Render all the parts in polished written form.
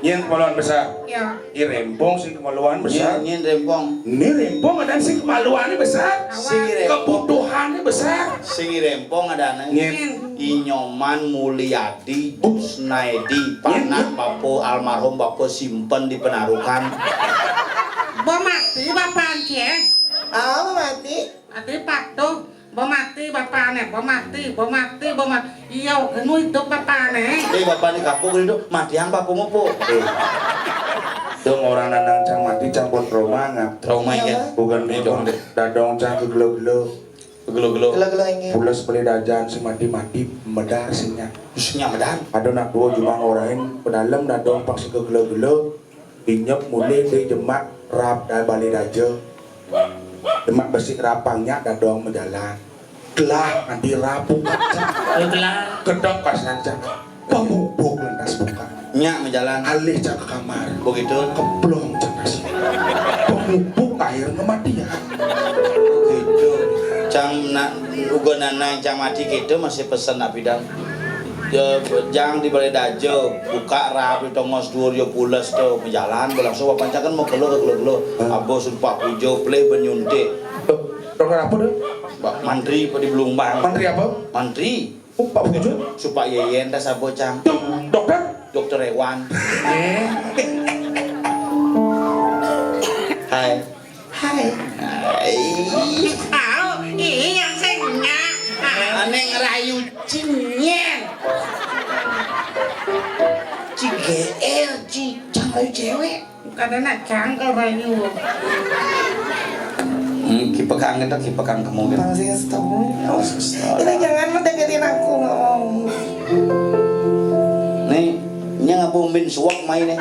Nyen kemaluan besar. Ya. I rempong sing kemaluan besar. Nyen rempong. Ini rempong ada sing kemaluannya besar. Kebutuhannya besar. Sing rempong ada Nyen. Inyoman Mulyadi Jusnaidi Panak Bapo almarhum Bapo simpen di penarukan. Bo mati bapak cie. Apa mati? Mati patuh. Bo mati bapaknya. Bo mati. Iya, kenu hidup bapaknya. Bapak ini kapung itu mati yang Bapo mopo. Dong orang nanang cang mati cang pon trauma ngap. Trauma ya. Bukan dong dadong cang kegelo-gelo. Gelo-gelo. Gelo-gelo ini. Pulas beli dajan si mati-mati medar sinya. Usnya medan. Ada nak dua jumang orang pedalam dadong pak si kegelo-gelo. Dinyep mulai di jemak rap dan balik daja. Demak besi rapangnya dadong menjalan. Gelah nanti rapuh kaca. Gelah. Kedok pas nancang. Pemubuk lantas buka. Nyak menjalan. Alih cak ke kamar. Begitu. Keblong cak nasi. Pemubuk air kematian. Begitu. Cang nak uga nanang cang mati gitu masih pesen nak bidang. Jangan di balai dajo buka rap di tongos dhuwur yo pules tuh berjalan berlangsung bapak kan mau gelo abo sumpah pujo play benyuntik Dokter apa deh? mantri di Belumbang Menteri apa? mantri Pak Pujo. supaya yeyen tas abo cang Dokter? dokter hewan hai Hai. Tahu, ini yang sengnya. aneh ngerayu cinyeng GR, cang ayu cewek. Bukan anak cangkel bayu. kipekang itu kipekang kemungkinan Bang sing stop. Kita jangan mendeketin aku ngomong. nih nya ngabumbin suak main nih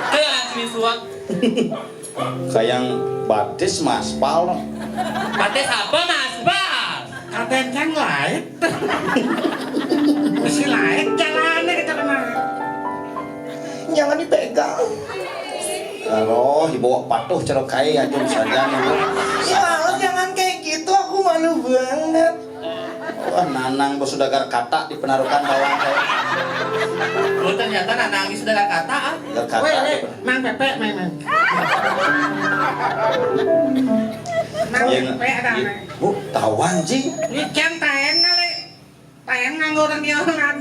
Kayak asli suak. kayak batis mas pal Batis apa mas Bas? Katen cang lain. Masih lain jalannya kita kena. Jangan dipegang. kalau dibawa patuh cerok kaya aja saja nih Ya Allah, jangan kayak gitu. Aku malu banget. wah nanang bos sudah kata di penarukan bawang saya Oh ternyata anak nangis sudah kata ah. kata Weh, mang pepe, mang. Mang pepe ada. bu tawan ji Ikan tayang kali. Tayang nganggo orang dia orang.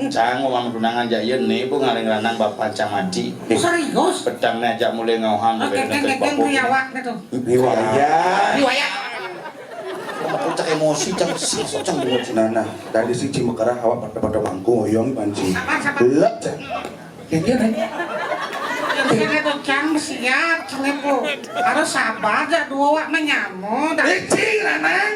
cang ngomong tunangan jayen nih bu ngaling lanang bapak camadi Serius? pedang aja mulai ngauhan Oke, keng riawak gitu. Riwayat. Riwayat. puncak emosi cang sosok cang bungut Nana, tadi si Cimekerah awak pada mangku oyong panci. Apa? Lek cak. Dia nih. Yang itu cang siap, celepo. Harus sabar aja dua wak menyamut. Cing Nanang.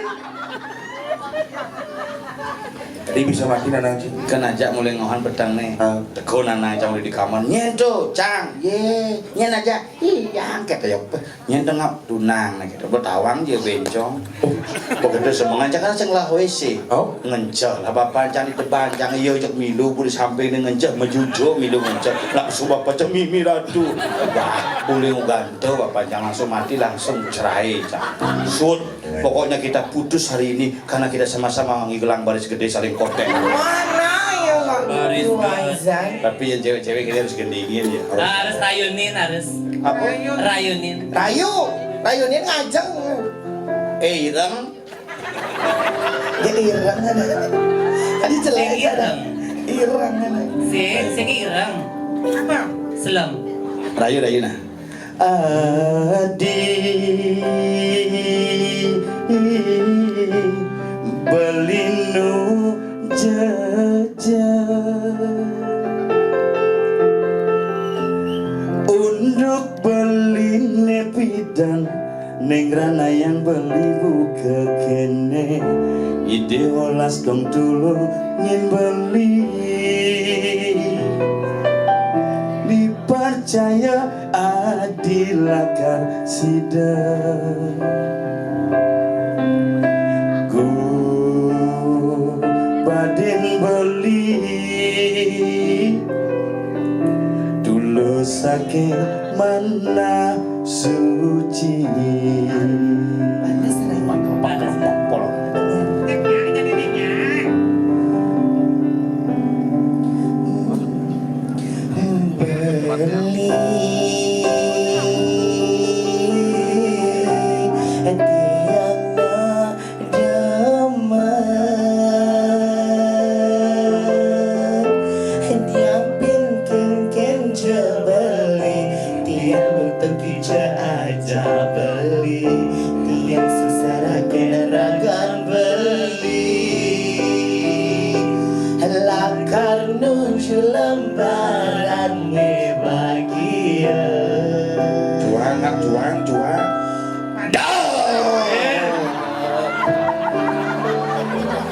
Tadi bisa mati Nanang cing. kan aja mulai ngauhan pedang nih teko nanang cang di kamar nyento cang ye nyen aja iya kata ya nyen tengah tunang nah gitu bertawang dia bencong begitu semangat aja kan ceng lah wc Oh. ngenceh lah bapak cang di depan cang iya cek milu bu di samping ini ngenceh mejujo milu ngenceh langsung bapak cang mimi ratu wah boleh ngantuk bapak cang langsung mati langsung cerai cang sud pokoknya kita putus hari ini karena kita sama-sama ngigelang baris gede saling kotek Mana ya nggak Baris gitu, banget. Azan? tapi yang cewek-cewek kita harus gendingin ya Harus rayunin harus. apa? Rayunin. Rayunin ngajeng. Ireng Ya ireng ada. Tadi jelek Sing ada. ireng. Ireng ada. Sing ireng. Apa? Selam. Rayu nah Adi belinu jajan unduk beline pidan ning rana yang beli buka kene ide olas dong dulu ngin beli dipercaya adilakar sida ku badin beli dulu sakit mana suci Panas beli tiang demen tiang pinting kenja beli tiang bentuk bija aja beli tiang susah keragan beli lakar nuju lembaran bahagia Juang, nak juang, juang.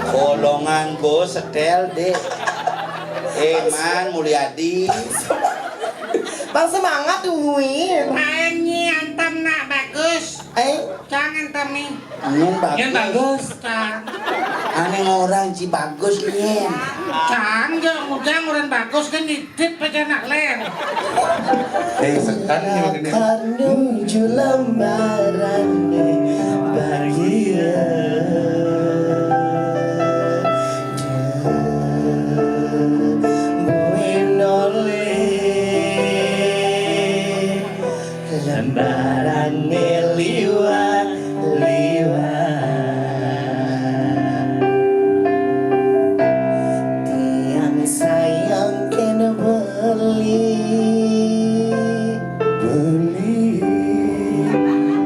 Kolongan go setel deh. Man Mulyadi. Bang semangat Win. Anyi antem nak bagus. Jangan temi. Nyen bagus. Cang. Aneh orang si bagus nyen. Cang jangan orang bagus kan didit pada nak len. Setan ini begini. Lakar nuju lembaran bahagia lembaran liwat tiang sayang kena Beli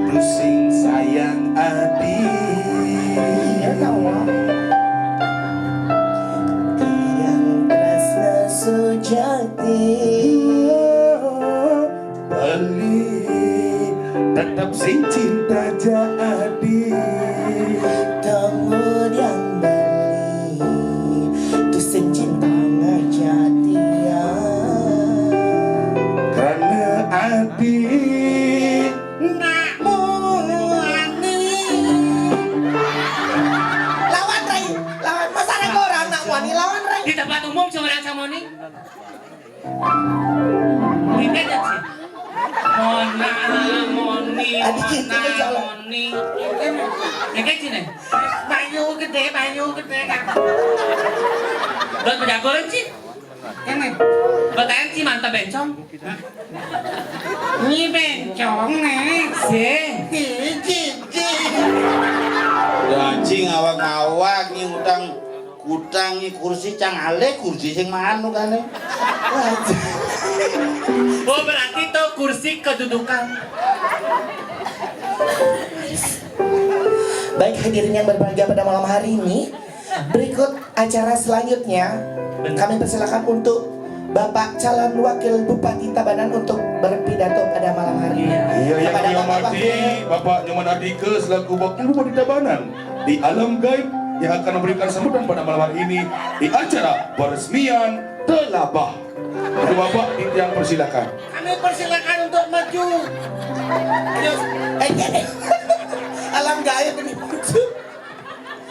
pusing sayang adi. ya kawan tiang tresna sujati Beli tetap sing cinta jadi. temun yang beli tu sing cinta ngajatian Karena adi Nak muani. lawan Ray lawan masa ada orang nak wani lawan Ray Di tempat umum seorang samoni. Ini aja sih. Mona, moni, Adik itu mona, ke jalan. moni. Yang kayak sini. Bayu gede kan. Buat penjagoan sih. Ini. Bertanya sih mantap bencong. Ini bencong nih. Sih. Cici. Anjing awak-awak nih utang nih kursi cang ale kursi sing manu kan. Oh berarti itu kursi kedudukan. baik hadirin yang berbahagia pada malam hari ini berikut acara selanjutnya kami persilakan untuk Bapak calon wakil Bupati Tabanan untuk berpidato pada malam hari ini. Iya yang Kepada Bapak dihormati Wakil Bapak Nyoman Adike selaku Wakil Bupati Tabanan di alam gaib yang akan memberikan sambutan pada malam hari ini di acara peresmian Telabah. Jadi Bapak yang persilakan. Kami persilakan untuk maju. alam gaib ini.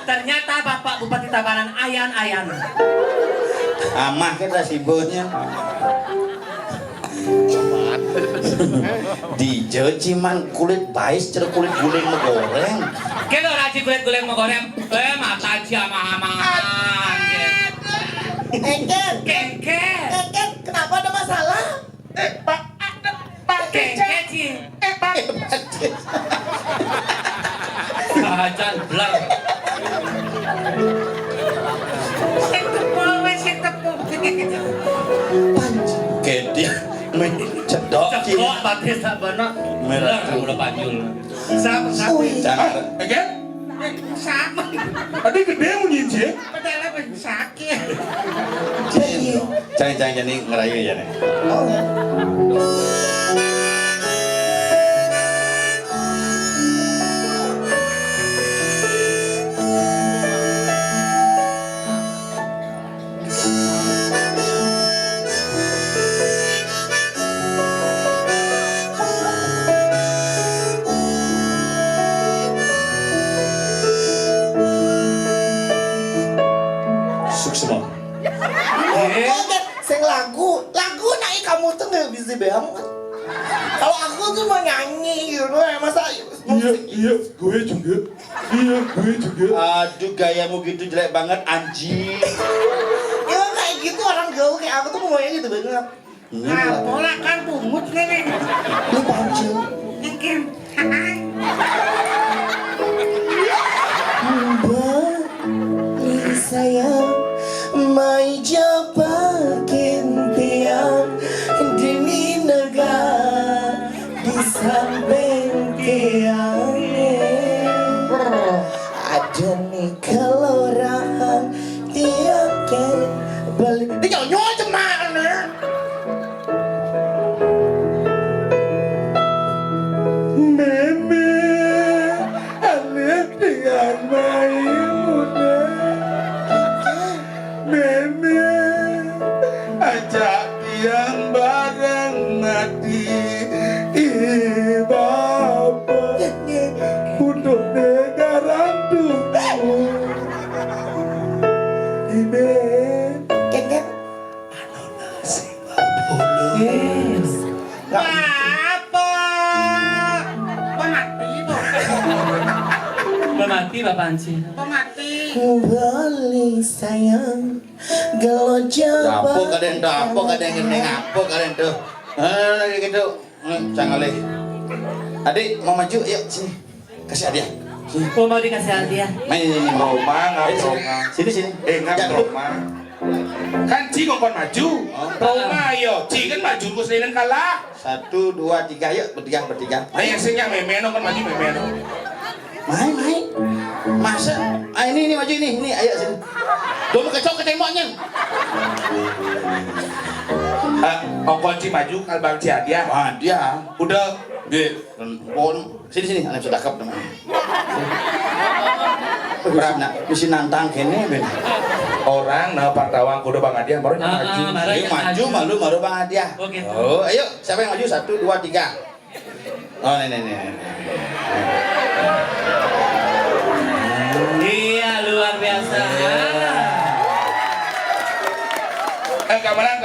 Ternyata Bapak Bupati Tabanan ayan-ayan. Amah kita sibuknya. Dijo ciman kulit bais cer kulit guling menggoreng. Kalau raji kulit-kulit mau goreng, mata aja aman-aman. Engken, Kengket. Engken, kenapa ada masalah? Pak Kengket sih. Pak. Sahajan belar. Sing tepuk. Kedia cedok ki. Cekok batis tak benar. Merah. Udah panjul. Sama. Jangan. Again? Sama. Ada gede mau nyinci? Padahal sakit. Jangan jadi ngerayu ya nih. Oh, ya. Sukses semua. Sing lagu naik kamu tuh nggak bisa banget. Kalau aku tuh mau nyanyi gitu, masa Iya, gue juga. Iya, gue juga. Aduh gayamu gitu jelek banget anjing. ya kayak gitu orang gaul kayak aku tuh maunya gitu banget. Nah, pola kan Nenek. Beli baju. Nengkem. Hai. Beli sayang mai jabakin tiang dini negara di samping tiang ada nih kelurahan tiang ke beli di nyonya cemana Meme anak dengan Maimuna Meme ajak tiang bareng mati Bapak untuk negara dulu Ime Kengkeng nasi babulu Apa? Pemati tuh. Memati Bapak Anci. Pemati. Bali sayang Gelo jabat Dapo kadang gini ngapo kadang tuh. Gitu. Cangalih. Adik mau maju yuk sini. Kasih hadiah. Sini. Oh, mau dikasih hadiah. Main ini. Roma nggak Ayo, Roma. Sini. Nggak Jangan dulu. Roma. Kan Ci ngomong maju. Roma yo. Ci kan maju ku selain kalah. 1, 2, 3 yuk bertiga. Ayo singnya memeno kan maju memeno. Main. Masa? Ini maju ini. Ayo sini. Dulu kecok ke temboknya. Ongkol Ci maju kalbang Ci hadiah. Wah, dia. Udah. Di pon. Sini. Anak sudah dakap teman. Mesti nantang kene ben. Orang nah partawang kudu bang hadiah baru maju. Ayo maju malu baru bang hadiah. Oke. Oh, ayo siapa yang maju? 1, 2, 3. Oh, nih. Iya, luar biasa. Kamarang.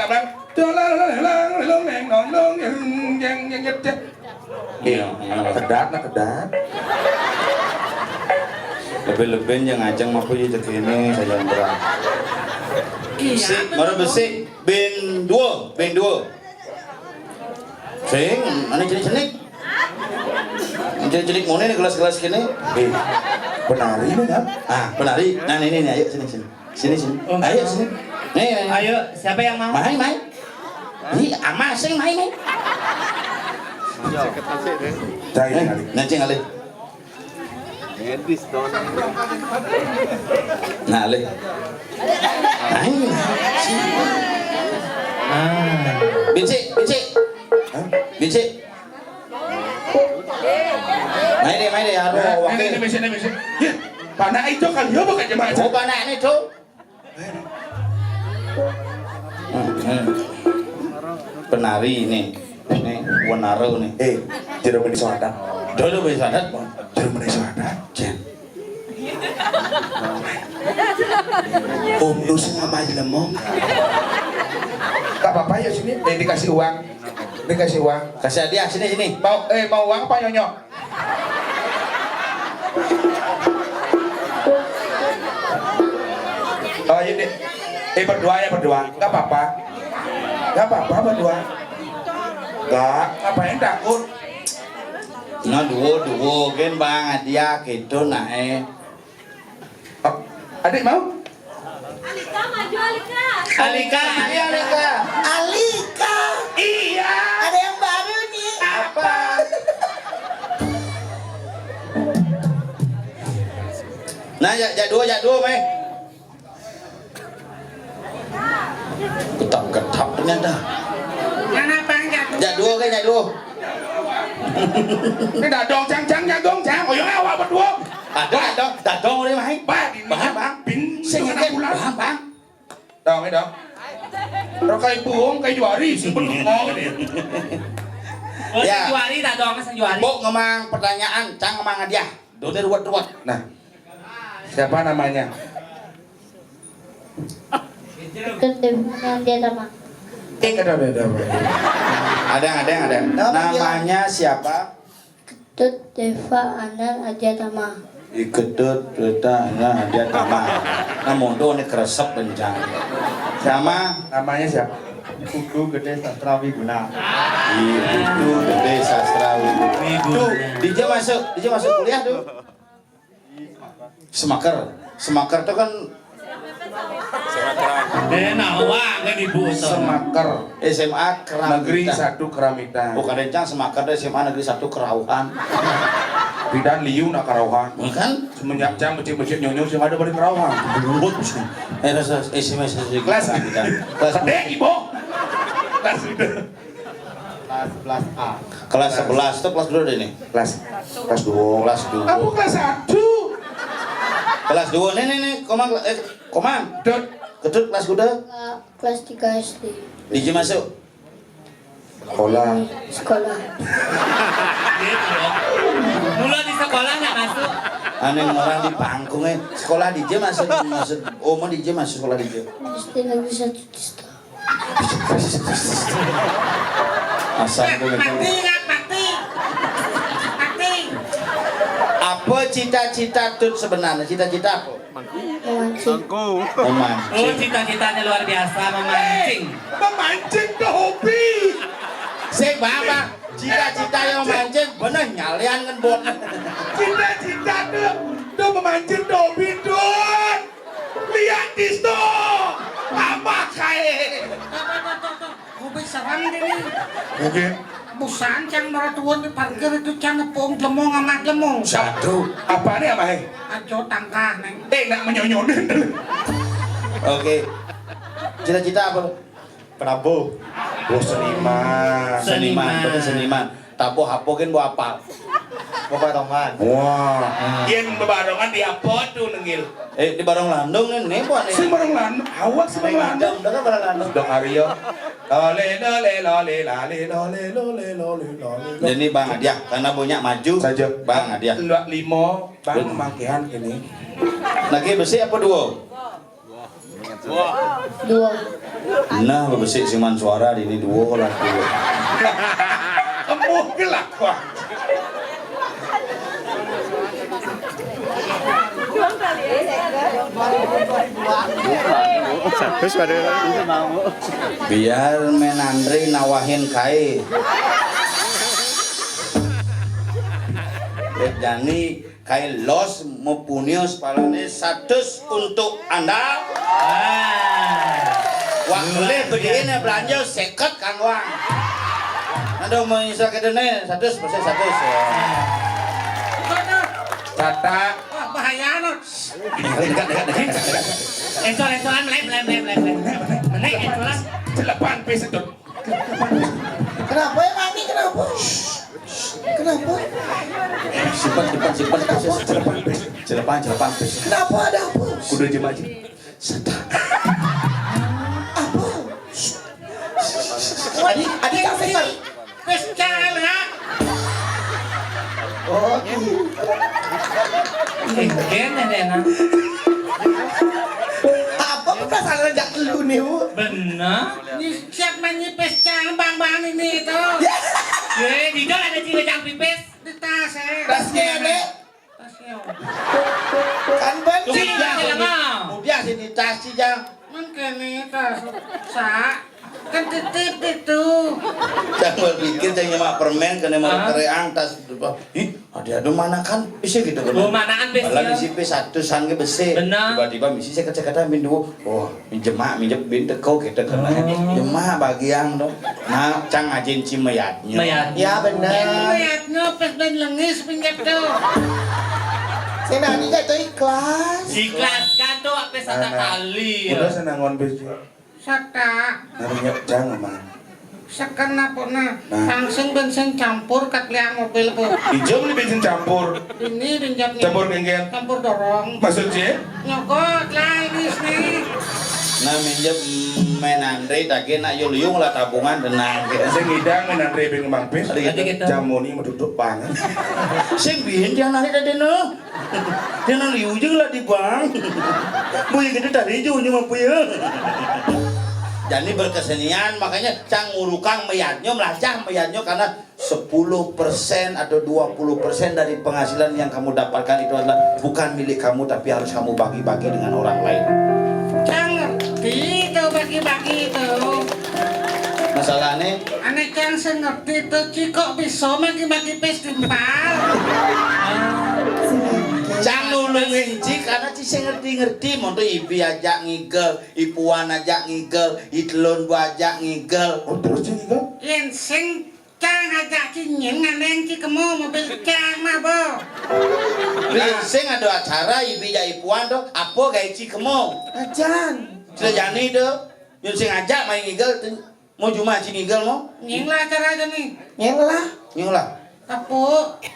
Kedat. Lebih-lebih yang ngajeng mampu ya cek ini saja berat. Si, baru besi ben 2. Sing, ane celik. Celik mana nih gelas-gelas gini? Penari nih kan? Penari. Nah, ini ayo sini. Sini. Ayo sini. Nih. Ayo, siapa yang mau? Main. Ini ama sing main. Nanti ngalih. Nah, le. Main. Binci. Main deh. Aduh, wakil. Ini mesin. Ya, panah itu kali ya bukan jemaah. Oh, panah ini tuh. Penari ini Wanaro nih. Jero meni soadat. Dulu bisa adat. Jero meni soadat. Jen. Om lu sama lemong. Gak apa-apa ya sini. Dikasih uang. Kasih hadiah sini. Mau uang apa nyonyo? Oh ini. Berdua. Gak apa-apa berdua. Gak, ngapain takut? Nah, duo kan bang hadiah gitu nae. Adik mau? Alika maju Alika. Alika. Iya. Ada yang baru nih Apa? Nah, ya dua, Mei. Ketap ternyata. Kenapa enggak? Ya dua. Ini dadong cang nyagong. Oh yang awak berdua. Dadong udah Mei. Bang. Sing ngene, Bang. Dong. Kalau kayak buong, kayak juari sih ngomong deh. Oh, Ya. Sanjuari tak dong, Sanjuari. Bok ngemang pertanyaan, cang ngemang hadiah. Dode ruwet. Nah, siapa namanya? Kedepan dia sama. Ada. Namanya siapa? Tut Deva Anal aja sama. Iketut betanya hadiah tamah. Namun do ini keresep bencang. Sama Namanya siapa? Kudu gede sastra wiguna. Iya, kudu gede sastra wiguna. Tuh, DJ masuk kuliah tuh. Semaker tuh kan Nawa kan ibu Semaker SMA Negeri Keramita. 1 Keramita. Bukan rencang Semaker tuh SMA Negeri 1 Kerauhan. Bidan liu nak Karauhan. Bukan? Semenjak jam masjid nyonyo sing ada balik Karauhan. Berut. Terus SMS kelas kita. Kelas Gede ibu. Kelas udah. Kelas A. kelas 11 tuh kelas berapa deh nih? Kelas 2. Kelas 2. Aku kelas 1. Kelas 2 nih Komang. Dot. Ketut kelas kuda. Kelas 3 SD. DJ masuk. Sekolah. Sekolah. gitu mula di sekolah nggak masuk Aneh orang di pangkungnya sekolah DJ masuk Oma DJ masuk sekolah DJ. SD Negeri 1 Tista. Asal gue Mati nggak mati. Mati. apa cita-cita Tut sebenarnya? Cita-cita apa? Memancing. Memancing. oh cita-citanya luar biasa memancing Memancing tuh hobi. Sik Bapak, cita-cita yang memancing bener nyalian kan bot. Cita-cita tuh memancing tuh hobi tuh. Lihat di situ. Apa kayak? Hobi seram ini. Oke. Busan yang meratuan di parkir itu jangan pong lemong amat lemong. Satu. Apa nih apa? Ajo tangkah neng. Nak menyonyonin. Oke. Cita-cita apa? Prabu. Oh seniman. Seniman, bener seniman. Tapo hapokin bu apa? Barongan. Wah. Yen bebarongan di apa tuh nenggil? Di Barong Landung nih buat nih. Si bareng lan, awak si bareng lan. Udah kan Barong Landung. Dok Aryo. Lole. Jadi Bang Adiah, karena banyak maju. Saja. Bang Adiah. Luak limo, bang mangkihan ini. Lagi besi apa duo? 2. Nah, besi siman suara di ini duo lah duo. Kamu gelak wah. Biar menandri nawahin kai. Jadi kai los mupunios palane 100 untuk Anda. Wah, boleh begini belanja seket Kang Wang. Anda mau isa kedene 100% 100 ya. Tata. Wah bahaya no. encolan melem menaik encolan Celepan pes itu. Kenapa ya Mami? Kenapa? Kenapa? Simpan celepan pes. Kenapa ada apa? Kudu jemaji. Adik Kang Wes jangan ha. Oh, nenek apa perasaan rejak lu nih Bu? bener Ini siap menyipes jangan bang ini itu. di dalam ada ciri pipis Di tas Tasnya ada? Tasnya. Kan ban Udah sini tas sih Jang. Mungkin itu sa. Kan titip itu. Jangan berpikir jangan nyemak permen kena mau kereang tas. Ih, ada mana kan bisa gitu kan? manaan bes Malah misi P1 sangge besi. Benar. Tiba-tiba misi saya kata min dua. Oh, minjem bin teko kita kena. Jemaah bagian dong. Nah, cang ajin cimayatnya. Ya benar. Lihatnya pas dan lengis pinjam tuh. Saya nani gak tuh ikhlas. ikhlas kan tuh apa satu kali Udah senangon pes. Saka. Namanya jangan mah. Sakana po na. Langsung bensin campur kat liang mobil po. Hijau beli bensin campur. Ini pinjam Campur bengkel. Campur dorong. Maksudnya? Nyokot lah ini nih. Nah, minjem menandre tadi nak yul lah tabungan tenang. Saya ngidang menandre beng mang pes. Ada gitu. Jamuni meduduk banget. Sing biyen dia nari tadi no. Dia nari ujung lah di bang. Punya kita tadi ujung mah punya. Jadi berkesenian makanya cang ngurukang meyatnya melacah meyatnya karena 10% atau 20% dari penghasilan yang kamu dapatkan itu adalah bukan milik kamu tapi harus kamu bagi-bagi dengan orang lain. Jangan ngerti tuh bagi-bagi tuh. Masalahnya Ane kang sing ngerti tuh kok bisa magi-magi festival. Cang nulungin Ci karena Ci sing ngerti-ngerti monto ibi ajak ngigel, ipuan ajak ngigel, itlon bu ajak ngigel. Oh terus Ci gitu? Yen sing kang ajak kinyen nganeng ki kemu mobil kang mah bo. Sing ada acara ibi ya ipuan tuh apa gawe Ci kemo. Ajan. Sudah jani tuh. Yang sing ajak main ngigel mau cuma Ci ngigel mau. Nyeng lah acara aja nih. Yang lah. Nyong lah. Kapu,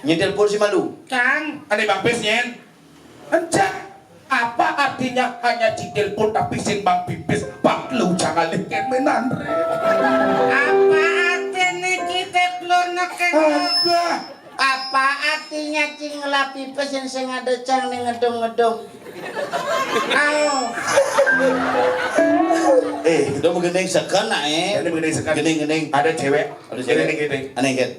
Nyetel pun si malu. kang. Ane Bang Pis nyen. Encak. Apa artinya hanya di telepon tapi sing Bang Pipis Pak lu jangan leken menandre. Apa artinya kita belum neken? Ada. Apa artinya Ci ngelapi pes yang sing ada cang nih ngedong-ngedong. Au. Udah menggendeng sekan nak Ini begini sekali. Gendeng-gendeng. Ada cewek. Ada cewek. Gini. Aneh kan?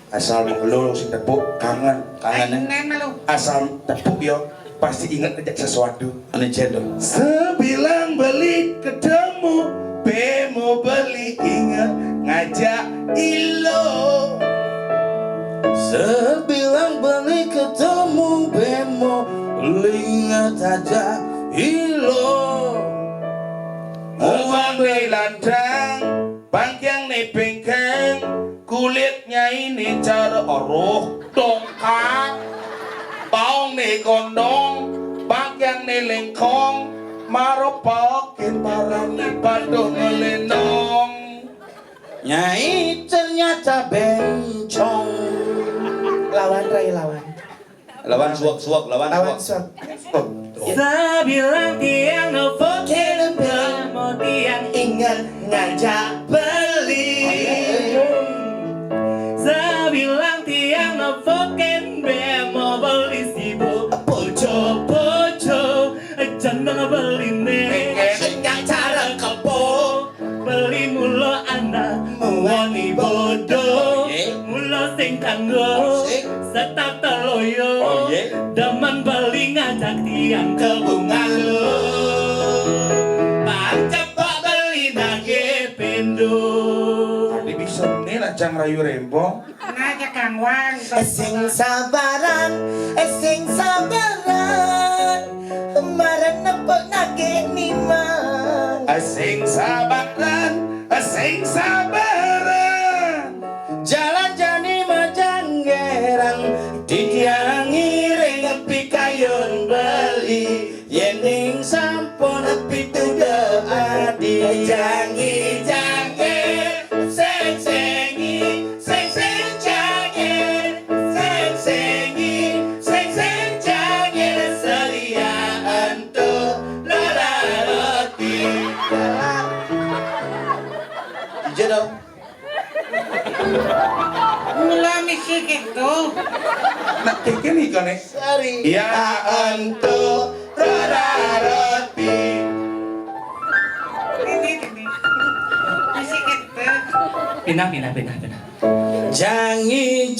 Asal mengeluh si tepuk kangen. Kangen Nen malu. Asal tepuk yo pasti ingat aja sesuatu. aneh cendol. Sebilang beli ketemu, bemo beli ingat ngajak ilo. Sebilang beli ketemu bemo ingat aja ilo. Uang di landang, bangkyang di bengkeng, kulitnya ini cara oruh dongkak, taong di gondong, bangkyang di lengkong, maropokin barang di Bandung ngelenong. Nyai ternyata bencong. Lawan Ray lawan. Lawan suak-suak, lawan Lawan suak. suap. Sabilang tiang ngefokin mau tiang Ingat ngajak beli. Sabilang tiang ngefokin mau beli sibuk Poco-poco jangan beli nih Enggak cara kepo. Beli mulo anak muani bodoh Mulo sing kanggo Setap teloyo Oh, iya? Demen beli ngajak tiang ke Bungalo Pak cepat beli nage pindo Di bisa nih lancang rayu rembong. Naja kang wang. Sing sabaran, sing sabaran. Kemarin nepok nage nimang. Asing sabaran. Jalan jani majanggerang Tidiang ngiring nepi kayun beli Yening sampun nepi tuda adi Jangi seng-sengi seng-seng jangi Seng-sengi seng-seng jangi Seliaan tu lada roti Jodoh Mula misi gitu. Nak keke nih kan nih. Sari Ya antu rada roti Ini. Misi gitu. Pindah Jangi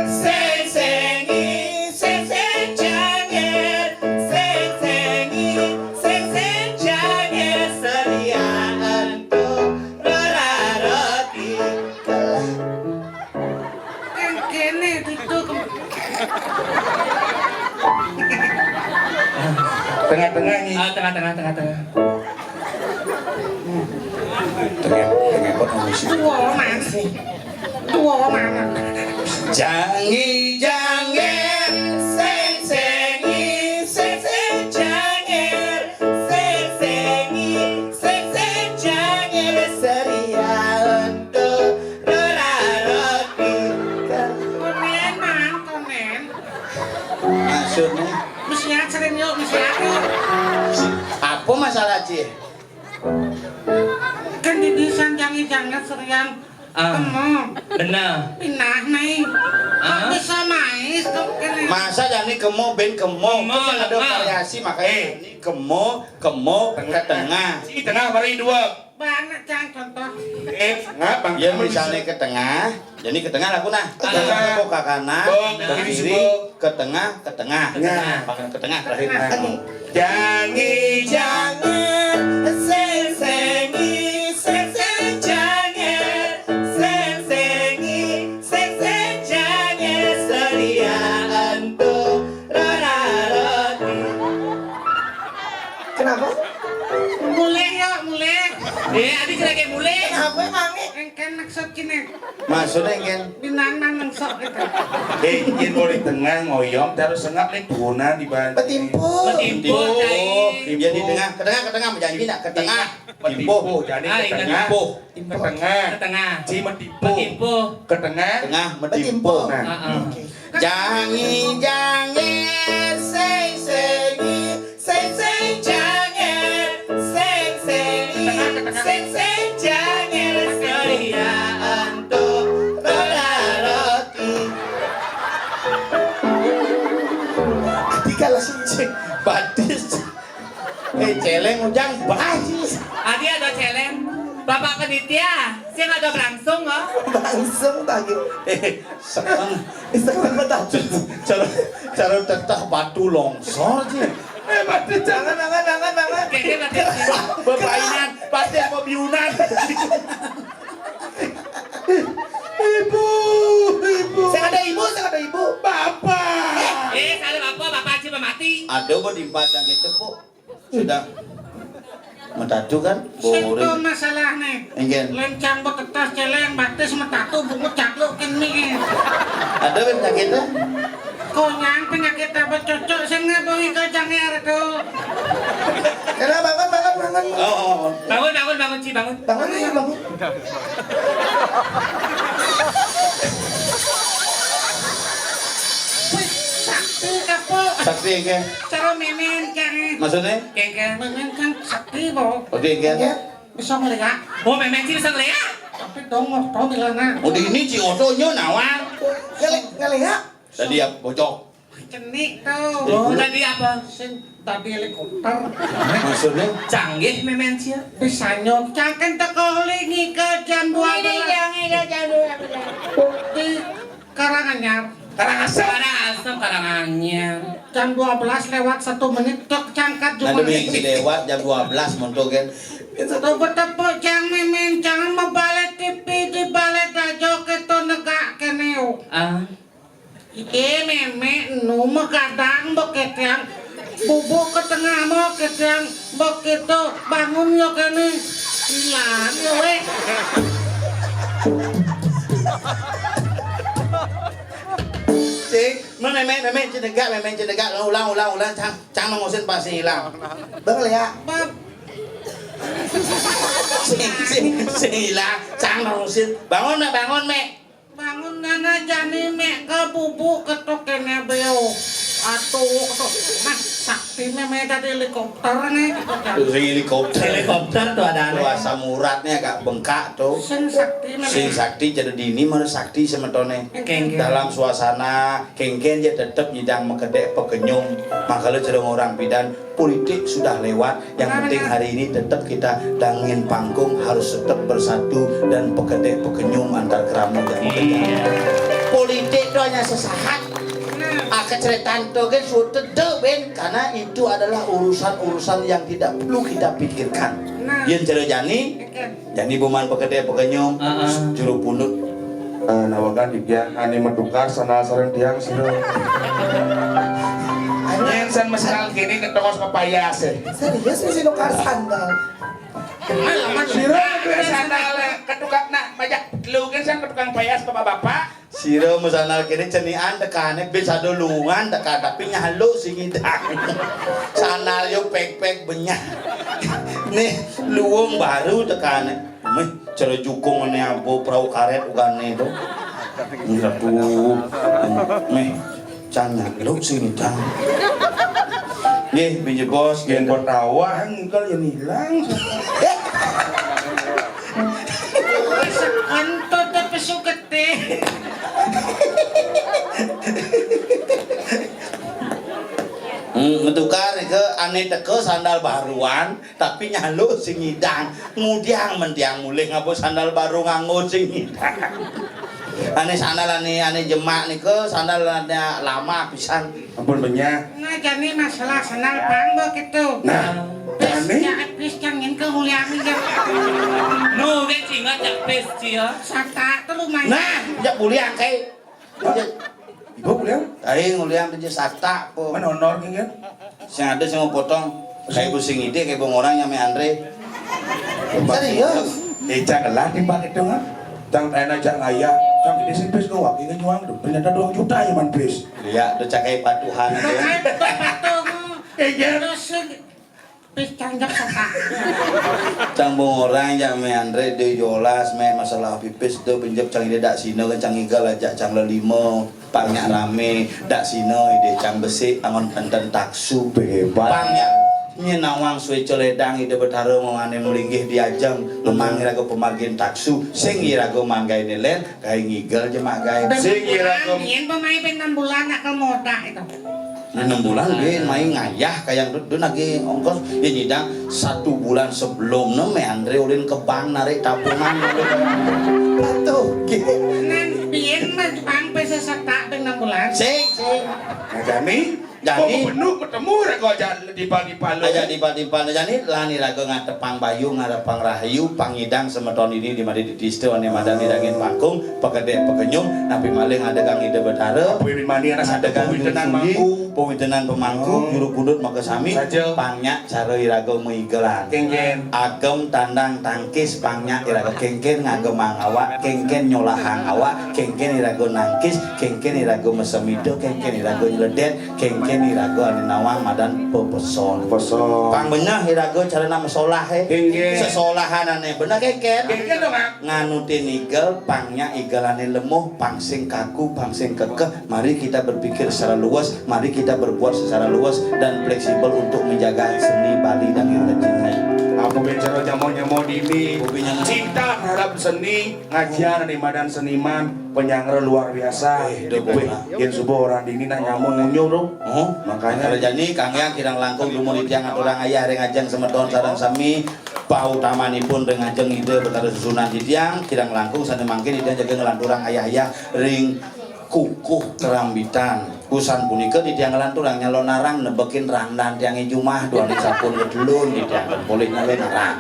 seng-sengi seng-seng jangi Seng-sengi seng-seng jangi Seliaan tu rada roti Yang kene itu. Tengah-tengah nih. Tengah Tengah pot ngomisi Dua mana sih? Dua mana? Jangi seng-sengi seng-seng jangi Seng-sengi seng-seng jangi Seliaan tu rada roti Komen man, komen. Maksudnya Misi sering yuk, misi aku. apa masalah Ci? Kan di desain jangan serian. Temu. Benar Pindah nih. Kok bisa mais tuh kene. Masa jani kemo ben kemo kan ada variasi makanya ini kemo ke tengah Di tengah bari dua. Banyak jangan contoh. Nggak bang. ya misalnya ke tengah jadi ke tengah laku nah Tengah. ke kanan Bong, ke kiri kiri sebong. ke tengah Nah. ke tengah terakhir Jangi jangan seng-sengi seng-seng apa mangi? Engken maksud kini. Maksudnya kan Binanan nang sok gitu. Yen mau di tengah ngoyong terus sengap nih duna di banting. Betimpu. Betimpu, Cai. Dia di tengah, ke tengah menjanji nak ke tengah. Menipu, jadi Ah, ke ingat tengah. Tipu, Ke tengah. Ke tengah. Si menipu. Betimpu. Ke tengah. tengah Betimpu. menipu. Nah, Heeh. Jangi seng sengi seng seng jangan seng sengi seng seng jangan seria untuk roti. Ketika lah sing Badis. Celeng ujang badis. Adi ada celeng. Bapak Penitya, sing ada berlangsung kok. langsung tadi. Seneng. Istirahat betul. Cara tetah batu longsor sih. Badis jangan. Kayaknya nanti Bebainan, pasti mau biunan. Ibu. Saya ada ibu. Bapak. kalau bapak Haji mati. Ada buat dimpat yang gitu bu. Sudah. Metatu kan? Itu Boring. masalah nih. Enggak. Lencang buat kertas celeng batis metatu bungut cakluk kini. Ada penyakitnya? Konyang penyakit apa cocok sing ngabawi kacangnya itu. Karena bangun. Oh. Bangun, Ci, bangun. Bangun ya bangun. Wih, sakti kapok. Sakti enggak? Cara memen jangan. Maksudnya? Kengkeng. Memen kan sakti boh. Udah enggak? Ya. Bisa melihat. Oh, memang Ci bisa ngeliat. Tapi dong waktu bilangnya. Udah ini si Otonya nawang. Ngelihat. Tadi ya bocok. Cenik tuh. Oh, tadi apa? Sing tadi helikopter. Maksudnya? Canggih memang Ci. Bisa nyokcang kan tekolingi ke jam 12. Di Karanganyar. Karanganyar. Jam 12 lewat 1 menit tok cangkat Nah cuma. demi si lewat jam 12 montok kan. Tepuk-tepuk jangan memen jangan membalik TV di balik dajo keto negak keneo. Ah. Iki meme nu kadang beket yang bubuk ke tengah mau yang begitu bangun yo kene hilang yo we. Cik, memang cedegak, ulang, cang mengusin pasti hilang. Bang lihat. Bab Sing hilang, cang mengusin. Bangun mek. bangun nana jani mek ke bubuk ketok kene beo. Atuh nah sakti meme dari helikopter nih. Helikopter. Helikopter tuh ada Tuh asam uratnya agak bengkak tuh. Sing sakti meme. Sing sakti jadi dini mana sakti semetone. Kengkeng. Dalam suasana kengken dia tetap nyidang mekedek pekenyum. Makanya jadi orang bidan politik sudah lewat. Yang penting hari ini tetap kita dangin panggung harus tetap bersatu dan pekedek pekenyum antar keramu dan pekerjaan. Politik itu hanya sesaat. Keceritaan itu kan sudah ben karena itu adalah urusan-urusan yang tidak perlu kita pikirkan. Yang cere jani buman pekedek pekenyum juru punut. Nawagan dia ani medukar sana sareng tiang siro. Nyensan mesal kini ketongos kepayas eh. Serius mesti nukar sandal. Siro ke sandal ketukang nak majak lu kan sang ketukang payas bapak-bapak. Siro musanal kini cenian tekane bisa duluan teka tapi nyalu singidang. Sanal yo pek-pek benyak. Nih luwung baru tekane. Meh cara jukung ini ampo perahu karet ugane itu. Satu. Meh cannya lu singidang. Nih biji bos Gen gen tawang engkau yang hilang. Kanto tapi sugete. Metukar ke aneh teke sandal baruan tapi nyalu sing ngidang ngudiang mentiang mulih ngapa sandal baru nganggo sing ngidang aneh sandal aneh jemak nih ke sandal lama pisan Ampun banyak. Nah jadi masalah senang bang begitu. Nah, jani Bis jangan kehuliamin ya. Nu dia cingat jak pes Ci ya. Sata tuh lumayan. nah jak buliang kayak ibu beliau aing nguliang teh sakta po mana honor kan? sing ada sing mau potong kayak bu sing ide kayak bung orang nyame Andre Serius? Ejak lah di pak itu kan. Tang enak jak ngaya, tang ini sih bis kau wakil nyuang tuh. Ternyata 2 juta ya man bis. Lihat udah cakai patuhan aja. Makanya patung. Iya. Terus pisang jak saka. Cang orang yang me Andre de jolas me masalah pipis de pinjam cang ide dak sino kan cang igal aja cang lelimo pangnya rame dak sino ide cang besi angon enten taksu Hebat. pangnya nyenawang suwe celedang ide betaro mangane mulinggih diajeng memang irago pemagian taksu sing irago manggai nelen kae ngigal jemak gae Sing irago Yen pemain 6 bulan akal moda itu. 6 bulan ge main ngayah kayak dudun lagi ongkos ya nyidang 1 bulan sebelum me Andre ulin ke bank narik tabungan Patuh. Nan biyen mah pang pesa setak 6 bulan. sing Nah Jani, Jani. kok penuh ketemu rek aja di pagi-pagi. aja tiba-tiba jani lani rago ngatepang bayu ngarepang rahayu pangidang semeton ini di madi di distu ane madani dangin pangkung pegede pekenyum napi maling ada kang ide betare Kuwi mani anak ada kang wintenan mangku mangku. pemitenan pemangku juru pundut maka sami Saja. pangnya cara irago meigelan Kengken. agem tandang tangkis pangnya irago kengken ngagem awak kengken nyolahang awak kengken irago nangkis kengken irago mesemido kengken irago nyeledet kengken irago ane nawang madan pepeson Kosong. pang benyah irago cara nama solah Kengken. sesolahan ane bener kengken Kengken dong ah. nganutin igel pangnya igelane lemuh pangsing kaku pangsing kekeh mari kita berpikir secara luas mari kita berbuat secara luas dan fleksibel untuk menjaga seni Bali dan yang tercintai. Apa bicara nyamo dini. Hobinya Cinta terhadap seni, ngajian di madan seniman, penyangre luar biasa. Yang subuh orang dini nak nyamo ngunyo dong. Oh, Makanya makanya jani kang yang kirang langkung lumur tiang orang ayah reng ajeng semeton sareng sami pau tamanipun reng ajeng ide betara susunan di tiang kirang langkung sane mangkin ide jaga ngelanturang ayah-ayah ring kukuh kerambitan usan punika di tiang ngelanturang nyalon narang nebekin rangdan tiang jumah dua sapun ngedelun di tiang boleh nyale narang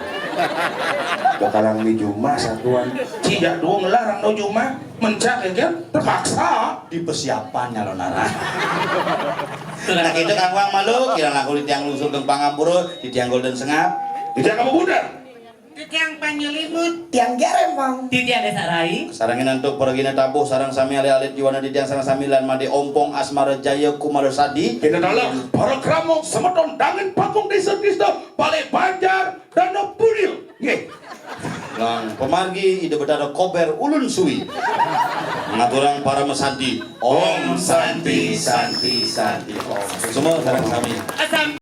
bakalan di Juma satuan. Tidak dua ngelarang no Juma mencak ya kan terpaksa. di persiapan nyalon narang nah itu kang wang malu kirang langkung di tiang lungsur keng pangampuro di tiang golden sengap Tidak kamu budar. Yang panyelimut. Tiang gerem bang. Titian desa rai. sarangin untuk pergina tabuh sarang sami alit jiwana di tiang sarang sami lan made ompong asmara jaya kumara sadi Kita dalam para kramong semeton dangin pakung desa-desa Balai Banjar dan Nopudil. Nggih. Lang pemargi ide bedara kober ulun suwi ngaturang para mesanti om santi santi santi om semua sarang sami Asam